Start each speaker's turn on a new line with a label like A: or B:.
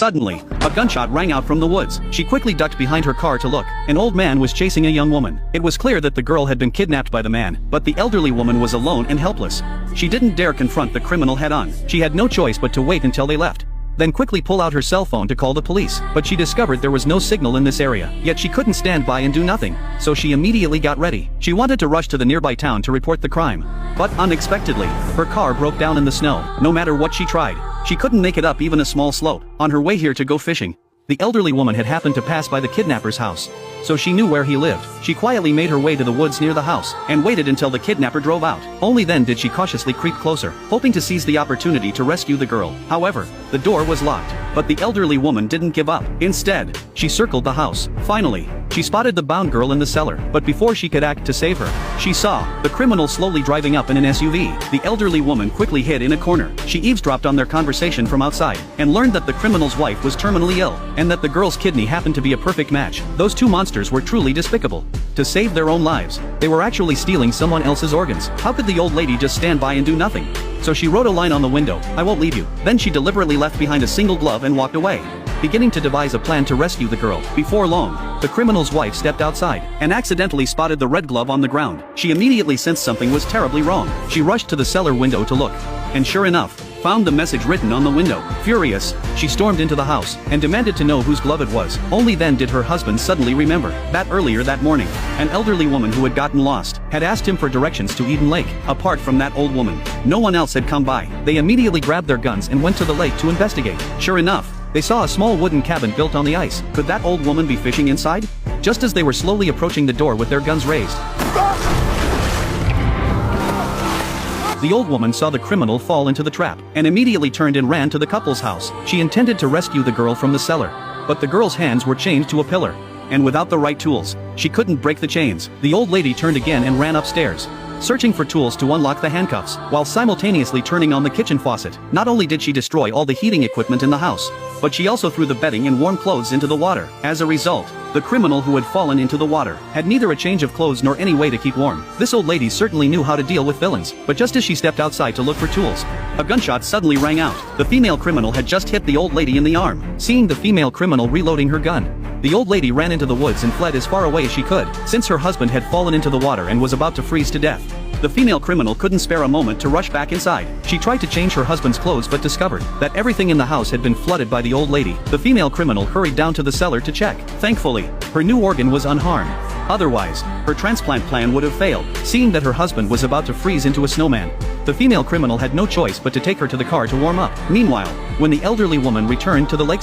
A: Suddenly, a gunshot rang out from the woods. She quickly ducked behind her car to look. An old man was chasing a young woman. It was clear that the girl had been kidnapped by the man, but the elderly woman was alone and helpless. She didn't dare confront the criminal head-on. She had no choice but to wait until they left. Then quickly pull out her cell phone to call the police, but she discovered there was no signal in this area. Yet she couldn't stand by and do nothing, so she immediately got ready. She wanted to rush to the nearby town to report the crime. But unexpectedly, her car broke down in the snow. No matter what she tried, she couldn't make it up even a small slope. On her way here to go fishing, the elderly woman had happened to pass by the kidnapper's house, so she knew where he lived. She quietly made her way to the woods near the house, and waited until the kidnapper drove out. Only then did she cautiously creep closer, hoping to seize the opportunity to rescue the girl. However, the door was locked, but the elderly woman didn't give up. Instead, she circled the house. Finally, she spotted the bound girl in the cellar, but before she could act to save her, she saw the criminal slowly driving up in an SUV. The elderly woman quickly hid in a corner. She eavesdropped on their conversation from outside, and learned that the criminal's wife was terminally ill, and that the girl's kidney happened to be a perfect match. Those two monsters were truly despicable. To save their own lives, they were actually stealing someone else's organs. How could the old lady just stand by and do nothing? So she wrote a line on the window, "I won't leave you." Then she deliberately left behind a single glove and walked away, beginning to devise a plan to rescue the girl. Before long, the criminal's wife stepped outside, and accidentally spotted the red glove on the ground. She immediately sensed something was terribly wrong. She rushed to the cellar window to look, and sure enough, found the message written on the window. Furious, she stormed into the house, and demanded to know whose glove it was. Only then did her husband suddenly remember that earlier that morning, an elderly woman who had gotten lost had asked him for directions to Eden Lake. Apart from that old woman, no one else had come by. They immediately grabbed their guns and went to the lake to investigate. Sure enough, they saw a small wooden cabin built on the ice. Could that old woman be fishing inside? Just as they were slowly approaching the door with their guns raised, the old woman saw the criminal fall into the trap, and immediately turned and ran to the couple's house. She intended to rescue the girl from the cellar, but the girl's hands were chained to a pillar, and without the right tools, she couldn't break the chains. The old lady turned again and ran upstairs, searching for tools to unlock the handcuffs, while simultaneously turning on the kitchen faucet. Not only did she destroy all the heating equipment in the house, but she also threw the bedding and warm clothes into the water. As a result, the criminal who had fallen into the water had neither a change of clothes nor any way to keep warm. This old lady certainly knew how to deal with villains, but just as she stepped outside to look for tools, a gunshot suddenly rang out. The female criminal had just hit the old lady in the arm. Seeing the female criminal reloading her gun, the old lady ran into the woods and fled as far away as she could. Since her husband had fallen into the water and was about to freeze to death, the female criminal couldn't spare a moment to rush back inside. She tried to change her husband's clothes but discovered that everything in the house had been flooded by the old lady. The female criminal hurried down to the cellar to check. Thankfully, her new organ was unharmed. Otherwise, her transplant plan would have failed. Seeing that her husband was about to freeze into a snowman, the female criminal had no choice but to take her to the car to warm up. Meanwhile, when the elderly woman returned to the lake